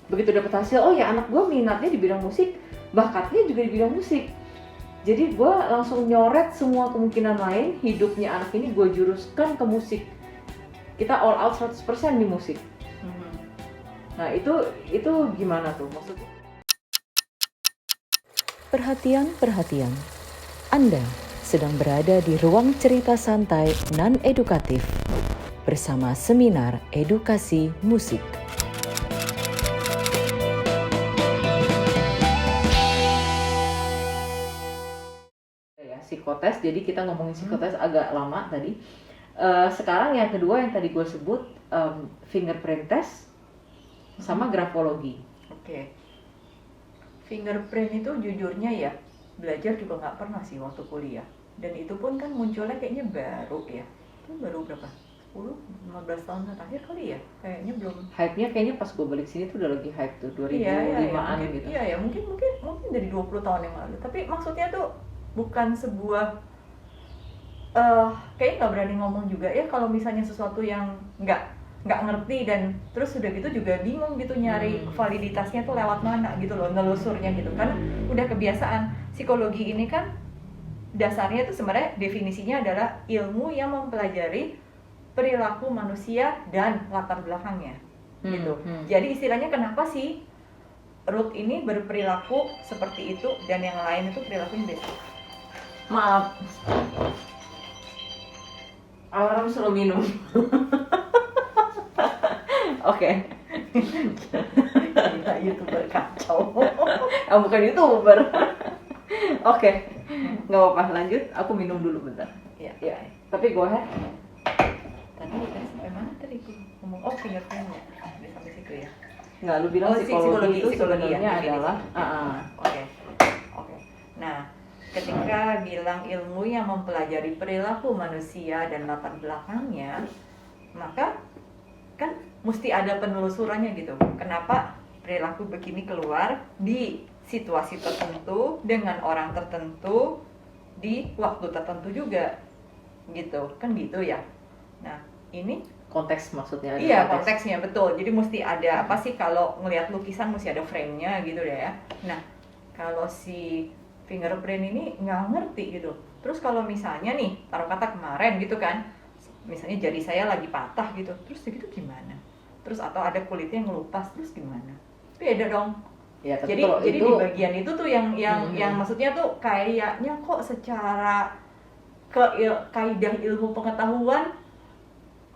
begitu dapat hasil, oh ya anak gue minatnya di bidang musik, bakatnya juga di bidang musik. Jadi gue langsung nyoret semua kemungkinan lain, hidupnya anak ini gue juruskan ke musik. Kita all out 100% di musik. Nah itu gimana tuh maksudnya? Perhatian. Anda sedang berada di ruang cerita santai non-edukatif bersama seminar edukasi musik. Ya, psikotes, jadi kita ngomongin psikotes agak lama tadi. Sekarang yang kedua yang tadi gue sebut fingerprint test sama grafologi. Oke. Fingerprint itu jujurnya ya belajar juga nggak pernah sih waktu kuliah, dan itu pun kan munculnya kayaknya baru ya, itu baru berapa 10-15 tahun terakhir kali ya, kayaknya belum. Hype-nya kayaknya pas gue balik sini tuh udah lagi hype tuh 2005-an gitu. Iya ya, mungkin dari 20 tahun yang lalu. Tapi maksudnya tuh bukan sebuah kayaknya nggak berani ngomong juga ya kalau misalnya sesuatu yang nggak ngerti, dan terus udah gitu juga bingung gitu nyari validitasnya tuh lewat mana gitu loh, nelusurnya gitu, karena udah kebiasaan. Psikologi ini kan dasarnya tuh sebenarnya definisinya adalah ilmu yang mempelajari perilaku manusia dan latar belakangnya gitu. Jadi istilahnya kenapa sih Ruth ini berperilaku seperti itu dan yang lain itu perilakunya beda. Maaf, alarm suruh minum. Oke. Gila, YouTuber kacau. Bukan YouTuber. Oke. Nggak apa-apa, lanjut. Aku minum dulu bentar. Ya. Tapi go ahead. Tadi sampai mana tadi aku ngomong? Oh, fingerprint ya. Sampai situ ya. Nggak, lu bilang psikologi itu sebenarnya ya, adalah Oke. Nah, ketika bilang ilmu yang mempelajari perilaku manusia dan latar belakangnya, maka kan mesti ada penelusurannya gitu. Kenapa perilaku begini keluar di situasi tertentu dengan orang tertentu di waktu tertentu juga gitu, kan gitu ya. Nah, ini konteks maksudnya. Iya, konteksnya betul. Jadi mesti ada apa sih, kalau ngelihat lukisan mesti ada frame-nya gitu deh ya. Nah, kalau si fingerprint ini nggak ngerti gitu. Terus kalau misalnya nih, taruh kata kemarin gitu kan, misalnya jari saya lagi patah gitu, terus gitu gimana? Terus atau ada kulitnya yang ngelupas, terus gimana? Beda dong. Ya, jadi di bagian itu tuh yang maksudnya tuh kayaknya kok secara kaidah ilmu pengetahuan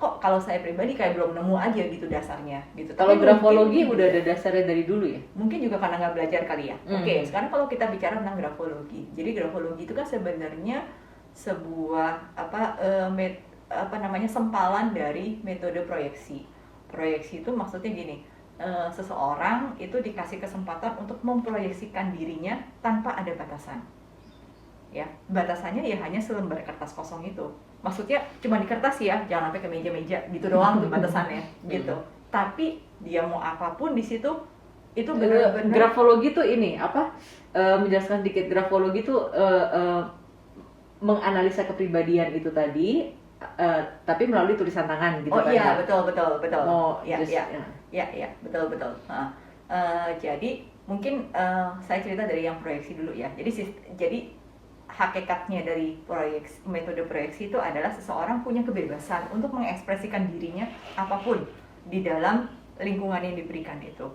kok kalau saya pribadi kayak belum nemu aja gitu dasarnya gitu. Kalau grafologi udah ada dasarnya dari dulu ya? Mungkin juga karena nggak belajar kali ya. Oke, sekarang kalau kita bicara tentang grafologi, jadi grafologi itu kan sebenarnya sebuah sempalan dari metode proyeksi. Proyeksi itu maksudnya gini, seseorang itu dikasih kesempatan untuk memproyeksikan dirinya tanpa ada batasan. Ya, batasannya ya hanya selembar kertas kosong itu. Maksudnya cuma di kertas ya, jangan sampai ke meja-meja gitu doang tuh batasannya gitu. Tapi dia mau apapun di situ itu benar-benar. Grafologi tuh ini apa? Menjelaskan sedikit, grafologi tuh menganalisa kepribadian itu tadi, tapi melalui tulisan tangan gitu kan? Oh iya, betul. Oh ya, betul. Jadi mungkin saya cerita dari yang proyeksi dulu ya. Jadi hakikatnya dari metode proyeksi itu adalah seseorang punya kebebasan untuk mengekspresikan dirinya apapun di dalam lingkungan yang diberikan itu.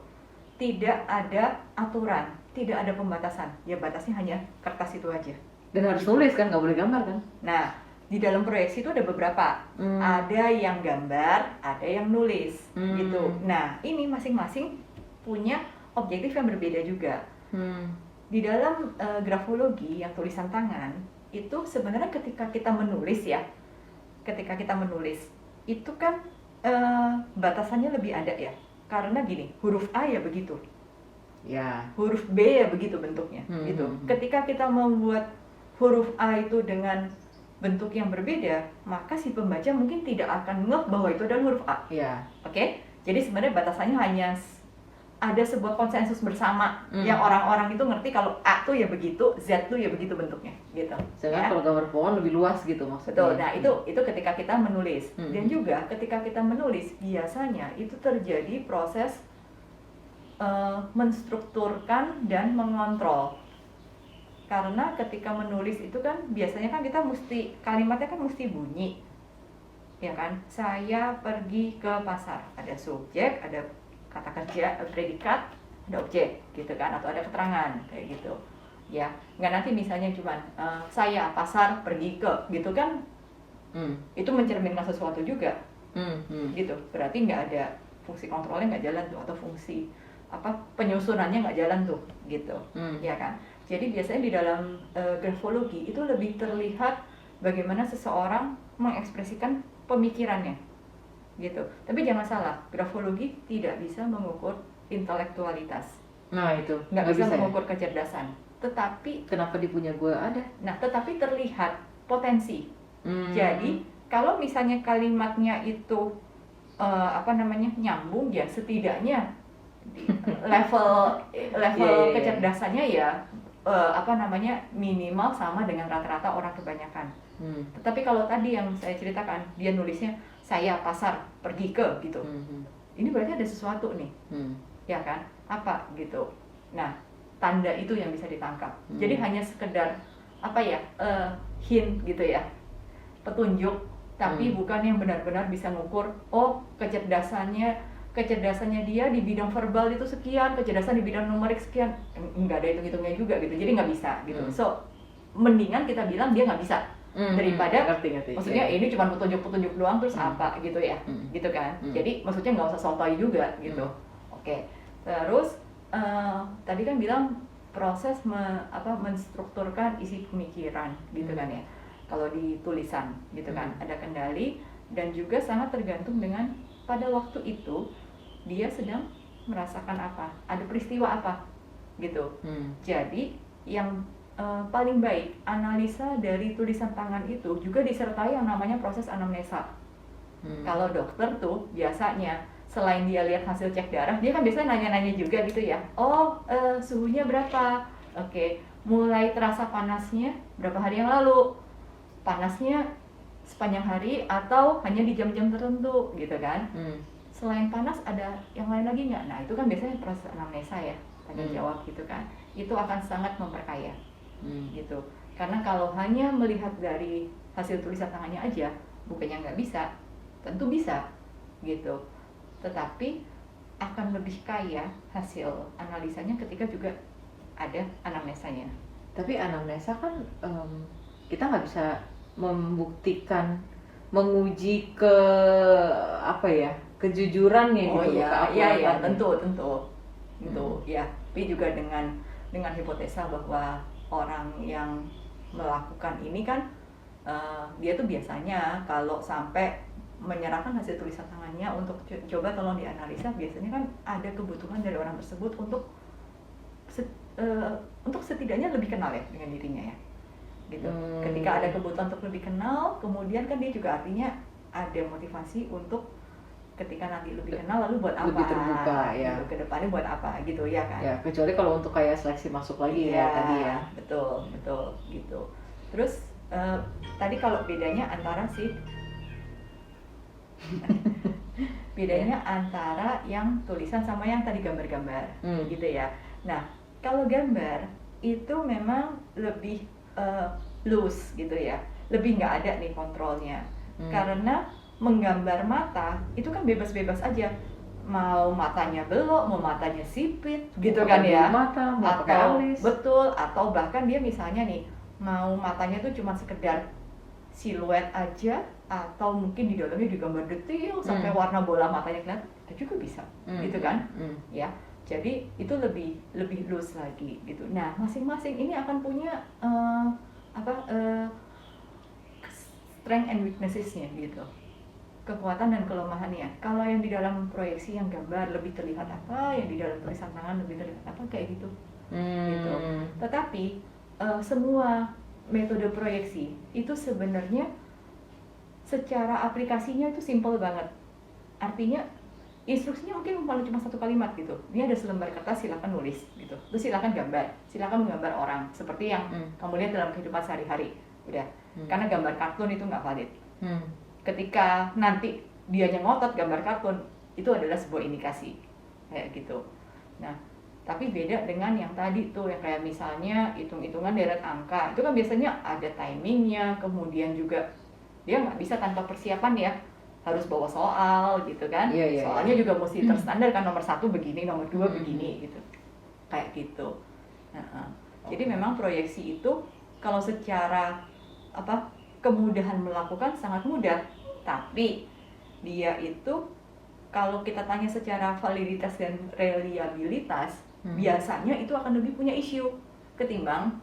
Tidak ada aturan, tidak ada pembatasan. Ya batasnya hanya kertas itu aja. Dan harus nulis kan, nggak boleh gambar kan? Nah, di dalam proyeksi itu ada beberapa. Ada yang gambar, ada yang nulis gitu. Nah, ini masing-masing punya objektif yang berbeda juga. Di dalam grafologi yang tulisan tangan itu sebenarnya ketika kita menulis itu kan batasannya lebih ada ya, karena gini, huruf A ya begitu ya, huruf B ya begitu bentuknya gitu. Ketika kita membuat huruf A itu dengan bentuk yang berbeda, maka si pembaca mungkin tidak akan ngeh bahwa itu adalah huruf A. Oke? Jadi sebenarnya batasannya hanya ada sebuah konsensus bersama yang orang-orang itu ngerti kalau A tuh ya begitu, Z tuh ya begitu bentuknya gitu. Sedangkan kalau gambar pohon lebih luas gitu maksudnya. Betul. Nah, itu ketika kita menulis. Dan juga ketika kita menulis biasanya itu terjadi proses menstrukturkan dan mengontrol. Karena ketika menulis itu kan biasanya kan kita mesti, kalimatnya kan mesti bunyi, ya kan? Saya pergi ke pasar, ada subjek, ada kata kerja, predikat, ada objek gitu kan, atau ada keterangan kayak gitu ya. Nggak nanti misalnya cuman saya pasar pergi ke gitu kan, itu mencerminkan sesuatu juga gitu, berarti nggak ada fungsi kontrolnya, nggak jalan tuh, atau fungsi apa penyusunannya nggak jalan tuh gitu ya kan. Jadi biasanya di dalam grafologi itu lebih terlihat bagaimana seseorang mengekspresikan pemikirannya gitu. Tapi jangan salah, grafologi tidak bisa mengukur intelektualitas. Nah itu Nggak bisa ya? mengukur kecerdasan. Tetapi Kenapa di punya gue ada? tetapi terlihat potensi. Jadi kalau misalnya kalimatnya itu nyambung, ya setidaknya di level Yeah. kecerdasannya ya minimal sama dengan rata-rata orang kebanyakan. Tetapi kalau tadi yang saya ceritakan, dia nulisnya saya pasar pergi ke gitu. Ini berarti ada sesuatu nih. Ya kan? Apa gitu. Nah, tanda itu yang bisa ditangkap. Jadi hanya sekedar hint gitu ya. Petunjuk, tapi bukan yang benar-benar bisa ngukur kecerdasannya dia di bidang verbal itu sekian, kecerdasan di bidang numerik sekian. Enggak ada hitung-hitungnya juga gitu. Jadi nggak bisa gitu. So, mendingan kita bilang dia nggak bisa daripada ngerti. maksudnya ini cuma petunjuk-petunjuk doang terus apa gitu ya. Gitu kan. Jadi maksudnya nggak usah sotoy juga gitu. Oke. Terus tadi kan bilang proses menstrukturkan isi pemikiran gitu kan ya. Kalau di tulisan gitu kan, ada kendali dan juga sangat tergantung dengan pada waktu itu dia sedang merasakan apa, ada peristiwa apa gitu. Jadi yang paling baik analisa dari tulisan tangan itu juga disertai yang namanya proses anamnesa. Kalau dokter tuh biasanya selain dia lihat hasil cek darah, dia kan biasanya nanya-nanya juga gitu ya. Suhunya berapa? Oke, mulai terasa panasnya berapa hari yang lalu? Panasnya sepanjang hari atau hanya di jam-jam tertentu gitu kan. Selain panas ada yang lain lagi nggak? Nah itu kan biasanya proses anamnesa ya, tanya jawab gitu kan. Itu akan sangat memperkaya gitu. Karena kalau hanya melihat dari hasil tulisan tangannya aja, bukannya nggak bisa, tentu bisa gitu. Tetapi akan lebih kaya hasil analisanya ketika juga ada anamnesanya. Tapi anamnesa kan kita nggak bisa membuktikan, menguji ke kejujurannya gitu. Iya, tentu ya. Tapi juga dengan hipotesa bahwa orang yang melakukan ini kan dia tuh biasanya kalau sampai menyerahkan hasil tulisan tangannya untuk coba tolong dianalisa, biasanya kan ada kebutuhan dari orang tersebut untuk setidaknya lebih kenal ya dengan dirinya ya gitu. Ketika ada kebutuhan untuk lebih kenal, kemudian kan dia juga artinya ada motivasi untuk ketika nanti lebih kenal lalu buat apa, lebih terbuka ya gitu, ke depannya buat apa gitu ya kan ya. Kecuali kalau untuk kayak seleksi masuk lagi ya tadi ya. Betul gitu. Terus tadi kalau bedanya antara antara yang tulisan sama yang tadi gambar-gambar gitu ya. Nah kalau gambar itu memang lebih loose gitu ya, lebih nggak ada nih kontrolnya. Karena menggambar mata itu kan bebas-bebas aja, mau matanya belok, mau matanya sipit gitu kan ya, mata, mau atau alis. Betul, atau bahkan dia misalnya nih mau matanya tuh cuma sekedar siluet aja, atau mungkin di dalamnya digambar detail sampai warna bola matanya kelihatan, itu juga bisa gitu kan ya. Jadi itu lebih loose lagi gitu. Nah masing-masing ini akan punya strength and weaknesses-nya gitu, kekuatan dan kelemahannya. Kalau yang di dalam proyeksi yang gambar lebih terlihat apa, yang di dalam tulisan tangan lebih terlihat apa, kayak gitu. Gitu. Tetapi semua metode proyeksi itu sebenarnya secara aplikasinya itu simple banget. Artinya instruksinya mungkin cuma satu kalimat gitu. Ini ada selembar kertas, silakan nulis gitu. Terus silakan gambar, silakan menggambar orang seperti yang kamu lihat dalam kehidupan sehari-hari. Udah. Karena gambar kartun itu nggak valid. Ketika nanti dianya ngotot gambar kartun, itu adalah sebuah indikasi kayak gitu. Nah, tapi beda dengan yang tadi tuh yang kayak misalnya hitung-hitungan deret angka, itu kan biasanya ada timingnya, kemudian juga dia nggak bisa tanpa persiapan ya, harus bawa soal gitu kan. Iya, iya, Soalnya iya. juga mesti terstandar kan, nomor 1 begini, nomor 2 begini gitu, kayak gitu. Nah, jadi memang proyeksi itu kalau secara apa kemudahan melakukan sangat mudah, tapi dia itu kalau kita tanya secara validitas dan reliabilitas, biasanya itu akan lebih punya isu ketimbang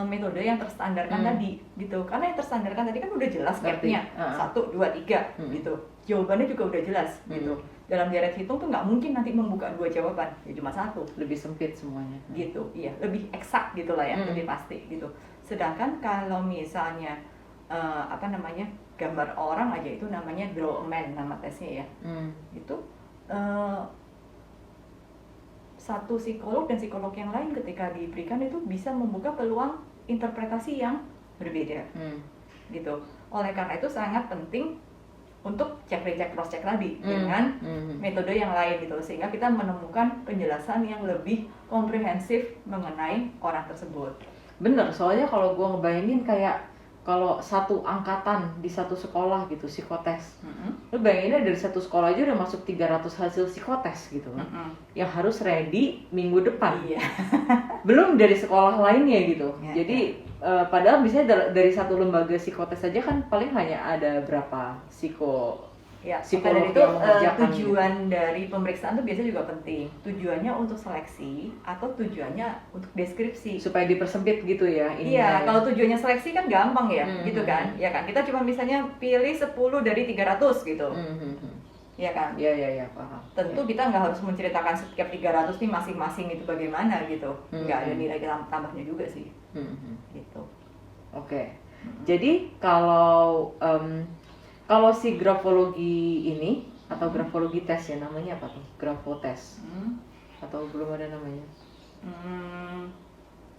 metode yang terstandarkan tadi gitu. Karena yang terstandarkan tadi kan udah jelas gapnya 1, 2, 3 gitu. Jawabannya juga udah jelas gitu. Dalam deret hitung tuh nggak mungkin nanti membuka 2 jawaban, ya cuma 1. Lebih sempit semuanya. Gitu, iya, lebih eksak gitu lah ya, lebih pasti gitu. Sedangkan kalau misalnya gambar orang aja, itu namanya draw a man nama tesnya ya. Itu satu psikolog dan psikolog yang lain ketika diberikan itu bisa membuka peluang interpretasi yang berbeda gitu. Oleh karena itu sangat penting untuk cek recheck cross check tadi dengan metode yang lain gitu, sehingga kita menemukan penjelasan yang lebih komprehensif mengenai orang tersebut. Bener, soalnya kalau gue ngebayangin kayak kalau satu angkatan di satu sekolah gitu psikotes, lu bayanginnya dari satu sekolah aja udah masuk 300 hasil psikotes gitu kan, yang harus ready minggu depan. Iya. Belum dari sekolah lainnya gitu. Ya, Jadi padahal misalnya dari satu lembaga psikotes aja kan paling hanya ada berapa Ya, psikolog maka dari itu yang mengerjakan tujuan dari pemeriksaan itu biasanya juga penting. Tujuannya untuk seleksi atau tujuannya untuk deskripsi. supaya dipersempit gitu ya. Iya, kalau tujuannya seleksi kan gampang ya, gitu kan? Ya kan, kita cuma misalnya pilih 10 dari 300 gitu. Iya kan? Iya, paham. Tentu kita nggak harus menceritakan setiap 300 nih masing-masing itu bagaimana gitu. Nggak ada nilai tambahnya juga sih. Gitu. Oke. Jadi kalau si grafologi ini atau grafologi tes ya, namanya apa tuh? Grafotes. Atau belum ada namanya?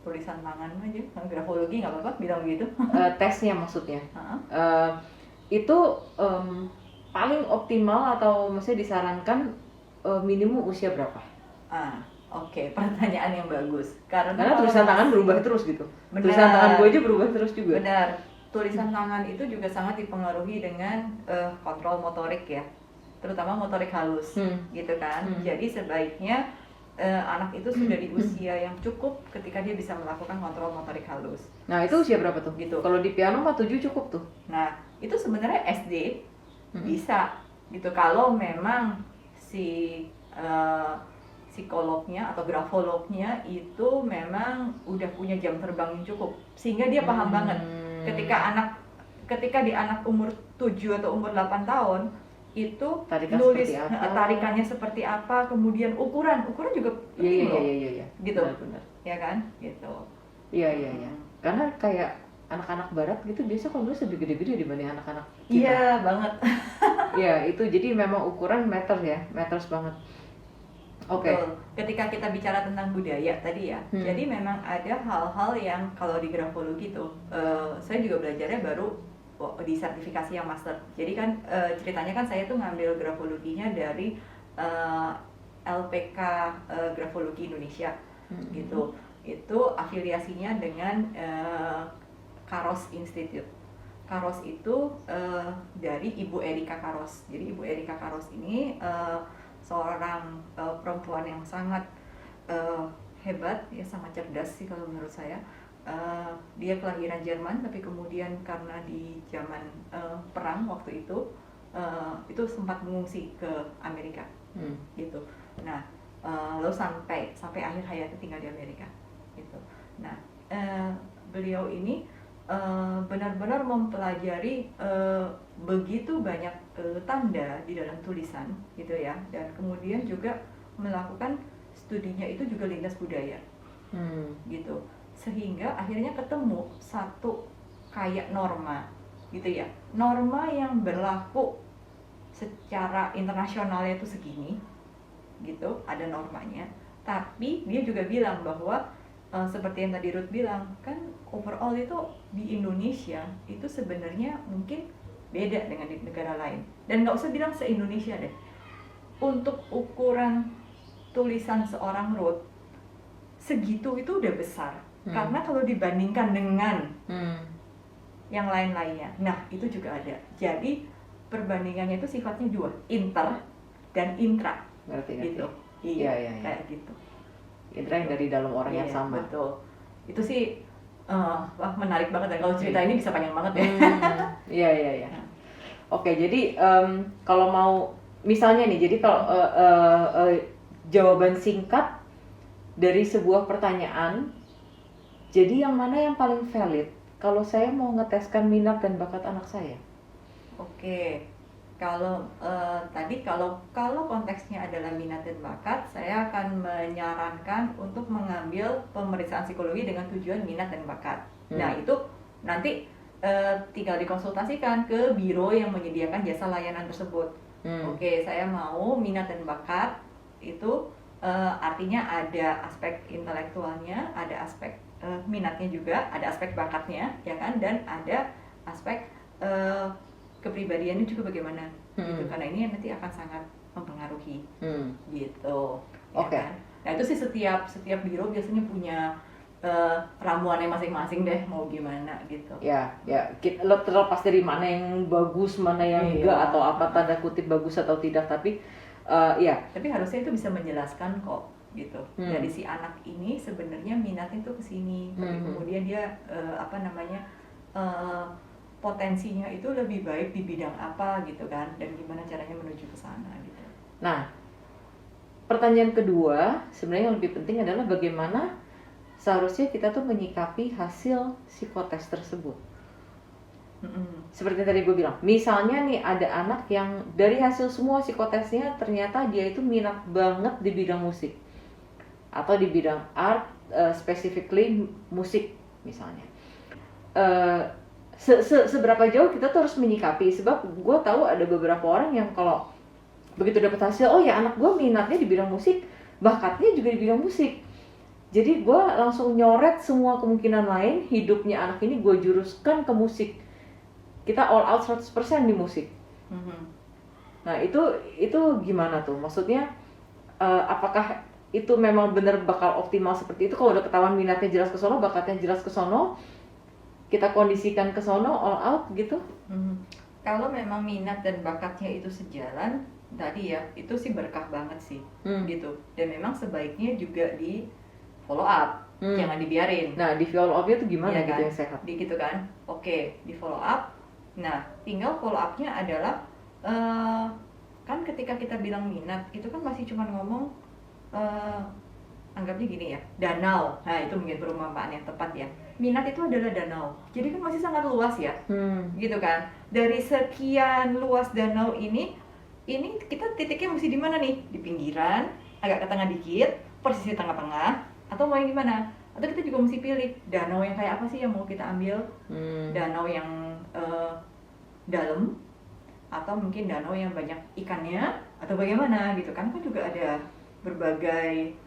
Tulisan tangan aja, grafologi nggak apa-apa bilang gitu. Tesnya maksudnya. Itu paling optimal atau maksudnya disarankan minimum usia berapa? Oke, pertanyaan yang bagus. Karena tulisan tangan berubah terus gitu. Benar. Tulisan tangan gue aja berubah terus juga. Benar. Tulisan tangan itu juga sangat dipengaruhi dengan kontrol motorik ya, terutama motorik halus, gitu kan. Jadi sebaiknya anak itu sudah di usia yang cukup ketika dia bisa melakukan kontrol motorik halus. Nah itu usia berapa tuh? Gitu. Kalau di piano mah 7 cukup tuh. Nah itu sebenarnya SD bisa gitu, kalau memang si psikolognya atau grafolognya itu memang udah punya jam terbang yang cukup, sehingga dia paham banget ketika di anak umur 7 atau umur 8 tahun itu nulis tarikannya seperti apa, kemudian ukuran juga penting loh. Iya. Gitu. Benar. Ya kan? Gitu. Iya. Karena kayak anak-anak barat gitu biasa kalau nulis lebih gede-gede dibanding anak-anak kita. Iya, banget. Iya, itu jadi memang ukuran matters banget. Oke. Ketika kita bicara tentang budaya tadi ya, jadi memang ada hal-hal yang kalau di grafologi tuh, saya juga belajarnya baru di sertifikasi yang master. Jadi kan ceritanya kan saya tuh ngambil grafologinya dari LPK Grafologi Indonesia, gitu. Itu afiliasinya dengan Karos Institute. Karos itu dari Ibu Erika Karos. Jadi Ibu Erika Karos ini seorang perempuan yang sangat hebat ya, sangat cerdas sih kalau menurut saya. Dia kelahiran Jerman, tapi kemudian karena di zaman perang waktu itu sempat mengungsi ke Amerika, gitu. Nah lalu sampai akhir hayatnya tinggal di Amerika, gitu. Nah beliau ini benar-benar mempelajari begitu banyak tanda di dalam tulisan gitu ya, dan kemudian juga melakukan studinya itu juga lintas budaya, gitu, sehingga akhirnya ketemu satu kayak norma gitu ya, norma yang berlaku secara internasionalnya itu segini gitu, ada normanya, tapi dia juga bilang bahwa seperti yang tadi Ruth bilang kan, overall itu di Indonesia itu sebenarnya mungkin beda dengan di negara lain, dan nggak usah bilang se-Indonesia deh, untuk ukuran tulisan seorang Ruth segitu itu udah besar. Hmm. Karena kalau dibandingkan dengan Hmm. yang lain-lainnya, nah itu juga ada. Jadi perbandingannya itu sifatnya dua, inter dan intra, Ngerti. gitu. Iya, iya. Kayak gitu. Indra yang dari dalam orang yang Iya, sama. betul. Itu sih wah menarik banget, dan kalau cerita ini bisa panjang banget ya. Iya, iya, iya. Oke, jadi kalau mau misalnya nih, jadi kalau jawaban singkat dari sebuah pertanyaan, jadi yang mana yang paling valid kalau saya mau ngeteskan minat dan bakat anak saya? Oke, kalau tadi kalau konteksnya adalah minat dan bakat, saya akan menyarankan untuk mengambil pemeriksaan psikologi dengan tujuan minat dan bakat. Nah itu nanti tinggal dikonsultasikan ke biro yang menyediakan jasa layanan tersebut. Oke, saya mau minat dan bakat itu artinya ada aspek intelektualnya, ada aspek minatnya juga, ada aspek bakatnya, ya kan, dan ada aspek kepribadiannya juga bagaimana, gitu. Karena ini nanti akan sangat mempengaruhi, gitu. Oke. Ya kan? Nah itu sih setiap biro biasanya punya ramuannya masing-masing deh, mau gimana gitu. Ya, terlepas dari mana yang bagus, mana yang enggak, atau apa tanda kutip bagus atau tidak, tapi ya. Tapi harusnya itu bisa menjelaskan kok, gitu. Dari si anak ini sebenarnya minatnya tuh kesini, tapi kemudian dia potensinya itu lebih baik di bidang apa gitu kan, dan gimana caranya menuju ke sana gitu. Nah, pertanyaan kedua sebenarnya yang lebih penting adalah bagaimana seharusnya kita tuh menyikapi hasil psikotes tersebut. Seperti tadi gue bilang, misalnya nih ada anak yang dari hasil semua psikotesnya ternyata dia itu minat banget di bidang musik atau di bidang art, specifically musik misalnya. Seberapa jauh kita tuh harus menyikapi, sebab gue tahu ada beberapa orang yang kalau begitu dapat hasil, oh ya anak gue minatnya di bidang musik, bakatnya juga di bidang musik, jadi gue langsung nyoret semua kemungkinan lain hidupnya anak ini, gue juruskan ke musik, kita all out 100% di musik. Nah itu gimana tuh, maksudnya apakah itu memang benar bakal optimal seperti itu? Kalau udah ketahuan minatnya jelas ke sono, bakatnya jelas ke sono, kita kondisikan ke sono all out gitu? Kalau memang minat dan bakatnya itu sejalan tadi ya, itu sih berkah banget sih, gitu. Dan memang sebaiknya juga di follow up, jangan dibiarin. Nah di follow up-nya tuh gimana ya gitu kan? yang sehat? Gitu kan? Oke, di follow up. Nah tinggal follow up-nya adalah kan ketika kita bilang minat itu kan masih cuma ngomong anggapnya gini ya, danau. Nah itu mungkin perumpamaan yang tepat ya. Minat itu adalah danau, jadi kan masih sangat luas ya, gitu kan. Dari sekian luas danau ini kita titiknya mesti di mana nih? Di pinggiran, agak ke tengah dikit, posisi tengah-tengah, atau mau yang gimana? Atau kita juga mesti pilih danau yang kayak apa sih yang mau kita ambil? Danau yang dalam, atau mungkin danau yang banyak ikannya, atau bagaimana gitu kan? Kan juga ada berbagai,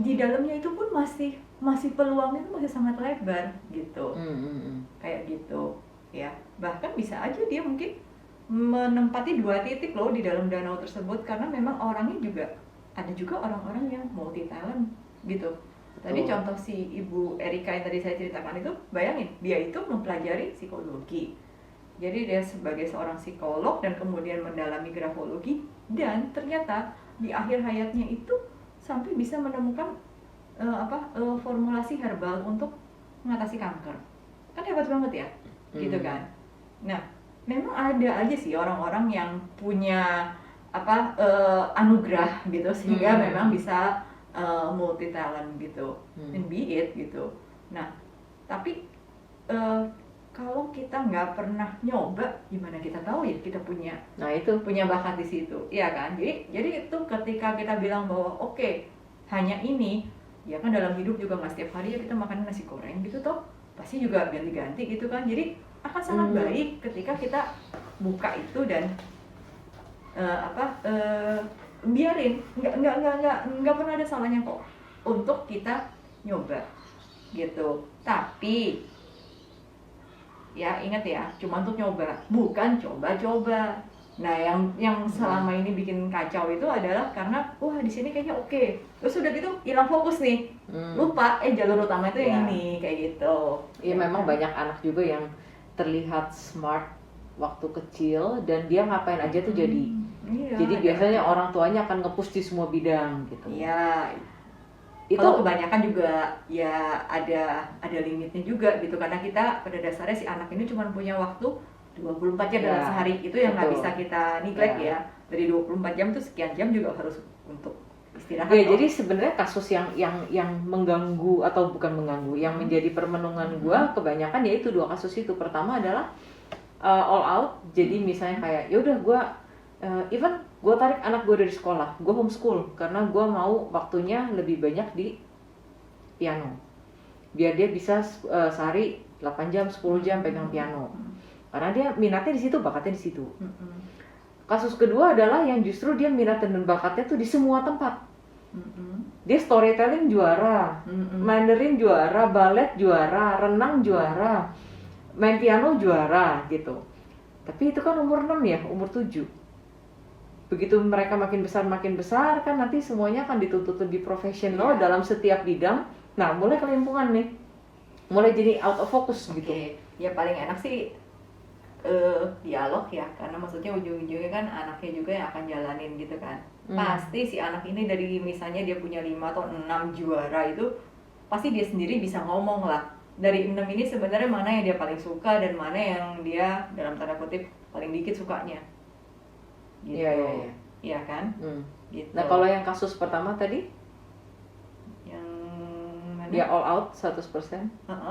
di dalamnya itu pun masih peluangnya itu masih sangat lebar gitu. Kayak gitu ya. Bahkan bisa aja dia mungkin menempati 2 titik loh di dalam danau tersebut, karena memang orangnya juga ada juga orang-orang yang multi talent gitu. Tadi contoh si Ibu Erika yang tadi saya ceritakan itu, bayangin dia itu mempelajari psikologi. Jadi dia sebagai seorang psikolog dan kemudian mendalami grafologi, dan ternyata di akhir hayatnya itu sampai bisa menemukan formulasi herbal untuk mengatasi kanker. Kan hebat banget ya, gitu kan. Nah, memang ada aja sih orang-orang yang punya anugerah gitu, sehingga memang bisa multi talent gitu, and be it gitu. Nah, tapi kalau kita nggak pernah nyoba, gimana kita tahu ya kita punya bakat di situ, ya kan? Jadi itu ketika kita bilang bahwa oke, hanya ini, ya kan dalam hidup juga nggak setiap hari ya kita makan nasi goreng gitu toh, pasti juga ganti-ganti gitu kan. Jadi akan sangat baik ketika kita buka itu dan biarin, nggak pernah ada salahnya kok untuk kita nyoba gitu. Tapi ya ingat ya, cuma untuk nyoba, bukan coba-coba Nah, yang selama ini bikin kacau itu adalah karena wah di sini kayaknya oke. Terus udah gitu hilang fokus nih. Lupa jalur utama itu yang ini kayak gitu. Iya, memang banyak anak juga yang terlihat smart waktu kecil dan dia ngapain aja tuh jadi. Iya, Jadi biasanya orang tuanya akan nge-push di semua bidang gitu. Iya. Itu Kalau kebanyakan juga ya ada limitnya juga gitu, karena kita pada dasarnya si anak ini cuma punya waktu 24 jam dalam sehari, itu yang nggak bisa kita neglect ya. Dari 24 jam tuh sekian jam juga harus untuk istirahat. Ya, jadi sebenarnya kasus yang mengganggu atau bukan mengganggu, yang menjadi permenungan gua kebanyakan yaitu dua kasus itu. Pertama adalah all out. Jadi misalnya kayak ya udah gua even gue tarik anak gue dari sekolah, gue homeschool karena gue mau waktunya lebih banyak di piano biar dia bisa sehari 8 jam, 10 jam pegang piano karena dia minatnya di situ, bakatnya di situ. Kasus kedua adalah yang justru dia minat dan bakatnya tuh di semua tempat. Dia storytelling juara, Mandarin juara, ballet juara, renang juara, main piano juara gitu. Tapi itu kan umur 6 ya, umur 7. Begitu mereka makin besar kan nanti semuanya akan dituntut lebih profesional dalam setiap bidang. Nah, mulai kelimpungan nih, mulai jadi out of focus gitu. Ya paling enak sih dialog ya, karena maksudnya ujung-ujungnya kan anaknya juga yang akan jalanin gitu kan. Pasti si anak ini dari misalnya dia punya 5 atau 6 juara itu pasti dia sendiri bisa ngomong lah. Dari 6 ini sebenarnya mana yang dia paling suka dan mana yang dia dalam tanda kutip paling dikit sukanya. Gitu. Iya kan? Gitu. Nah, kalau yang kasus pertama tadi yang mana? dia all out 100%.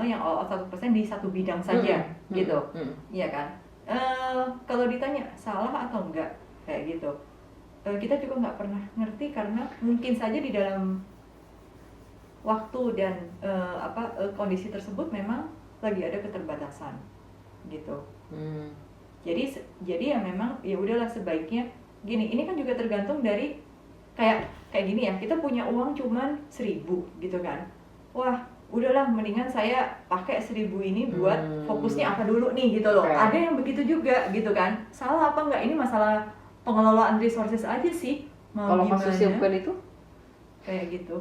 Yang all out 100% di satu bidang saja gitu. Iya kan? Kalau ditanya salah atau enggak kayak gitu, kita juga nggak pernah ngerti karena mungkin saja di dalam waktu dan kondisi tersebut memang lagi ada keterbatasan gitu. Jadi ya memang ya udahlah sebaiknya gini. Ini kan juga tergantung dari kayak gini ya. Kita punya uang cuman 1.000 gitu kan. Wah, udahlah mendingan saya pakai 1.000 ini buat fokusnya apa dulu nih gitu loh. Ada yang begitu juga gitu kan. Salah apa enggak? Ini masalah pengelolaan resources aja sih. Kalau kasusnya bukan itu? Kayak gitu.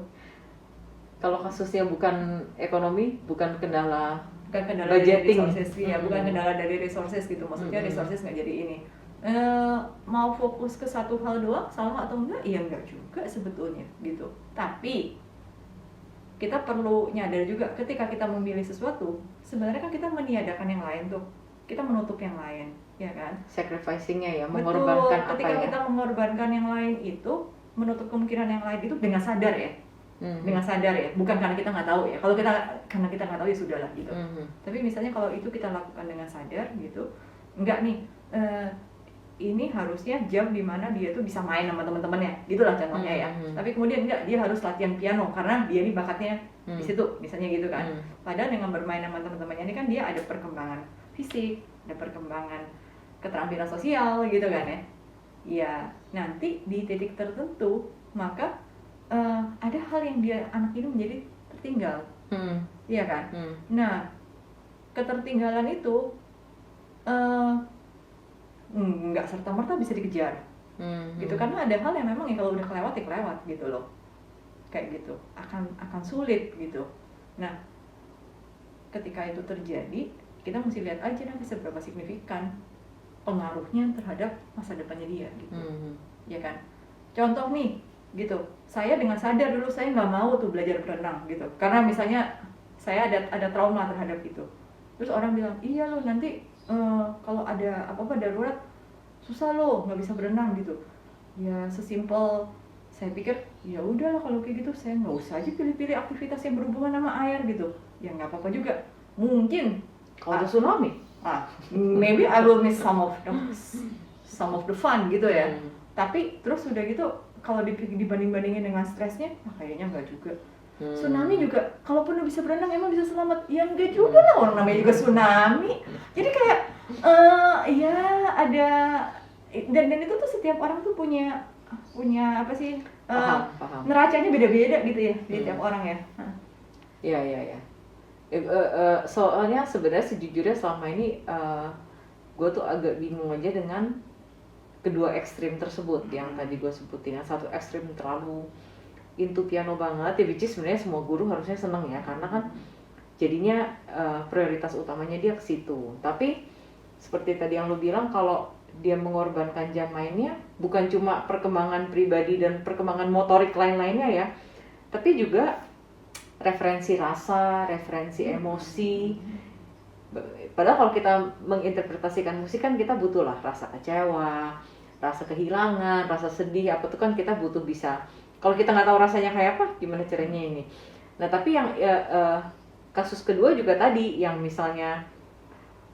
Kalau kasusnya bukan ekonomi, bukan kendala budgeting, dari resources ya, bukan kendala dari resources gitu. Maksudnya resources nggak jadi ini. Mau fokus ke satu hal doang, salah atau enggak? Iya enggak juga sebetulnya gitu. Tapi kita perlu nyadar juga ketika kita memilih sesuatu, sebenarnya kan kita meniadakan yang lain tuh. Kita menutup yang lain, ya kan? Sacrificing-nya ya, Betul, mengorbankan ketika apa ya? kita mengorbankan yang lain itu, menutup kemungkinan yang lain itu dengan sadar ya. Dengan sadar ya, bukan karena kita nggak tahu ya. Kalau karena kita nggak tahu ya sudahlah gitu. Tapi misalnya kalau itu kita lakukan dengan sadar gitu, enggak nih, ini harusnya jam dimana dia tuh bisa main sama teman-temannya, gitulah contohnya ya. Tapi kemudian enggak, dia harus latihan piano karena dia ini bakatnya di situ, misalnya gitu kan. Padahal dengan bermain sama teman-temannya ini kan dia ada perkembangan fisik, ada perkembangan keterampilan sosial gitu kan ya. Ya nanti di titik tertentu maka ada hal yang anak ini menjadi tertinggal, iya kan? Nah, ketertinggalan itu nggak serta-merta bisa dikejar, gitu. Karena ada hal yang memang kalau udah kelewat ya kelewat gitu loh, kayak gitu. Akan sulit gitu. Nah, ketika itu terjadi, kita mesti lihat aja nanti seberapa signifikan pengaruhnya terhadap masa depannya dia, gitu, ya kan? Contoh nih. Gitu, saya dengan sadar dulu saya nggak mau tuh belajar berenang gitu, karena misalnya saya ada trauma terhadap itu. Terus orang bilang, iya loh nanti kalau ada apa-apa darurat susah loh, nggak bisa berenang gitu. Ya sesimpel saya pikir ya udahlah kalau kayak gitu saya nggak usah aja pilih-pilih aktivitas yang berhubungan sama air gitu. Ya nggak apa-apa juga. Mungkin kalau ada tsunami, maybe I will miss some of the fun gitu ya. Tapi terus udah gitu, kalau dibanding-bandingin dengan stresnya, kayaknya enggak juga. Tsunami juga, kalaupun bisa berenang emang bisa selamat? Ya enggak juga lah, orang namanya juga tsunami. Jadi kayak, ya ada, dan itu tuh setiap orang tuh punya apa sih, paham. neracanya beda-beda gitu ya, di tiap orang ya. Iya. Soalnya sebenarnya sejujurnya selama ini gue tuh agak bingung aja dengan kedua ekstrim tersebut yang tadi gue sebutin. Yang satu ekstrim terlalu into piano banget, ya which is sebenarnya semua guru harusnya seneng ya, karena kan jadinya prioritas utamanya dia ke situ. Tapi seperti tadi yang lo bilang, kalau dia mengorbankan jam mainnya, bukan cuma perkembangan pribadi dan perkembangan motorik lain-lainnya ya, tapi juga referensi rasa, referensi emosi. Padahal kalau kita menginterpretasikan musik kan kita butuh lah rasa kecewa, rasa kehilangan, rasa sedih, apa tuh kan kita butuh bisa. Kalau kita nggak tahu rasanya kayak apa, gimana caranya ini. Nah tapi yang kasus kedua juga tadi, yang misalnya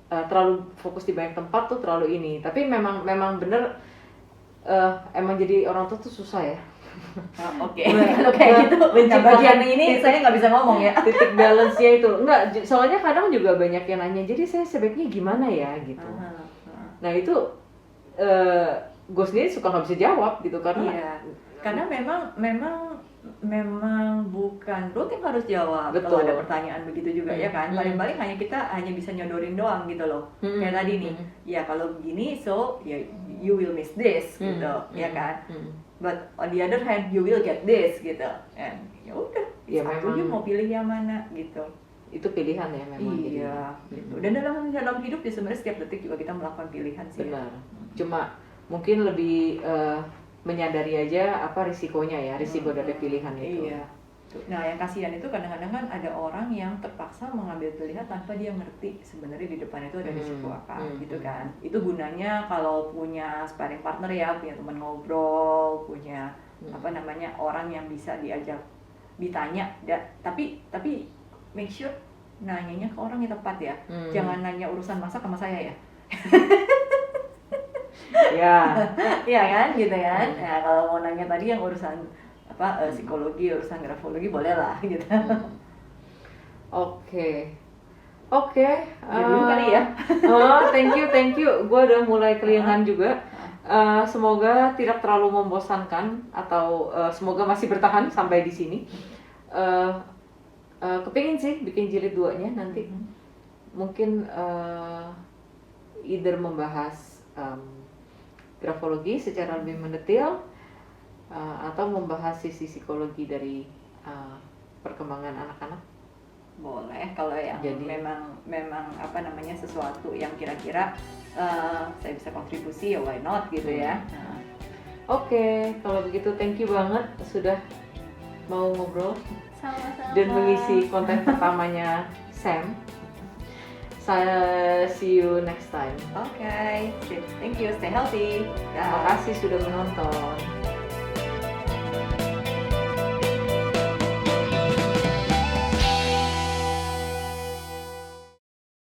terlalu fokus di banyak tempat tuh terlalu ini. Tapi memang bener emang jadi orang tua tuh susah ya. Oke. Kalau kayak gitu, nah bagian ini saya nggak bisa ngomong ya. Titik balance-nya itu enggak, soalnya kadang juga banyak yang nanya, jadi saya sebaiknya gimana ya gitu. Nah itu gue sendiri suka nggak bisa jawab gitu, karena iya. Karena memang bukan rutin harus jawab. Betul. Kalau ada pertanyaan begitu juga ya kan. Paling-paling kita hanya bisa nyodorin doang gitu loh. Kayak tadi nih, ya kalau begini so ya you will miss this gitu, ya kan. But on the other hand you will get this gitu. And ya udah, ya satu memang mau pilih yang mana gitu. Itu pilihan ya memang. Iya gitu. Dan dalam hidup ya sebenarnya setiap detik juga kita melakukan pilihan sih. Benar. Cuma mungkin lebih menyadari aja apa risikonya ya, risiko dari pilihan itu. Iya. Nah yang kasihan itu kadang-kadang kan ada orang yang terpaksa mengambil pilihan tanpa dia ngerti sebenarnya di depan itu ada risiko apa gitu kan. Itu gunanya kalau punya sparring partner ya, punya teman ngobrol, punya orang yang bisa diajak ditanya. Tapi make sure nanyanya ke orang yang tepat ya. Jangan nanya urusan masak sama saya ya. Ya. Iya kan, gitu kan. Nah, kalau mau nanya tadi yang urusan psikologi, urusan grafologi boleh lah gitu. Oke. Dulu kali ya. Thank you. Gue udah mulai kelingan juga. Semoga tidak terlalu membosankan, atau semoga masih bertahan sampai di sini. Kepingin sih bikin jilid 2-nya nanti. Mungkin either membahas grafologi secara lebih mendetail, atau membahas sisi psikologi dari perkembangan anak-anak. Boleh kalau yang memang sesuatu yang kira-kira saya bisa kontribusi, ya why not gitu ya. Oke, kalau begitu thank you banget sudah mau ngobrol. Sama-sama. Dan mengisi konten pertamanya Sam. Saya see you next time. Oke, thank you, stay healthy. Terima kasih sudah menonton.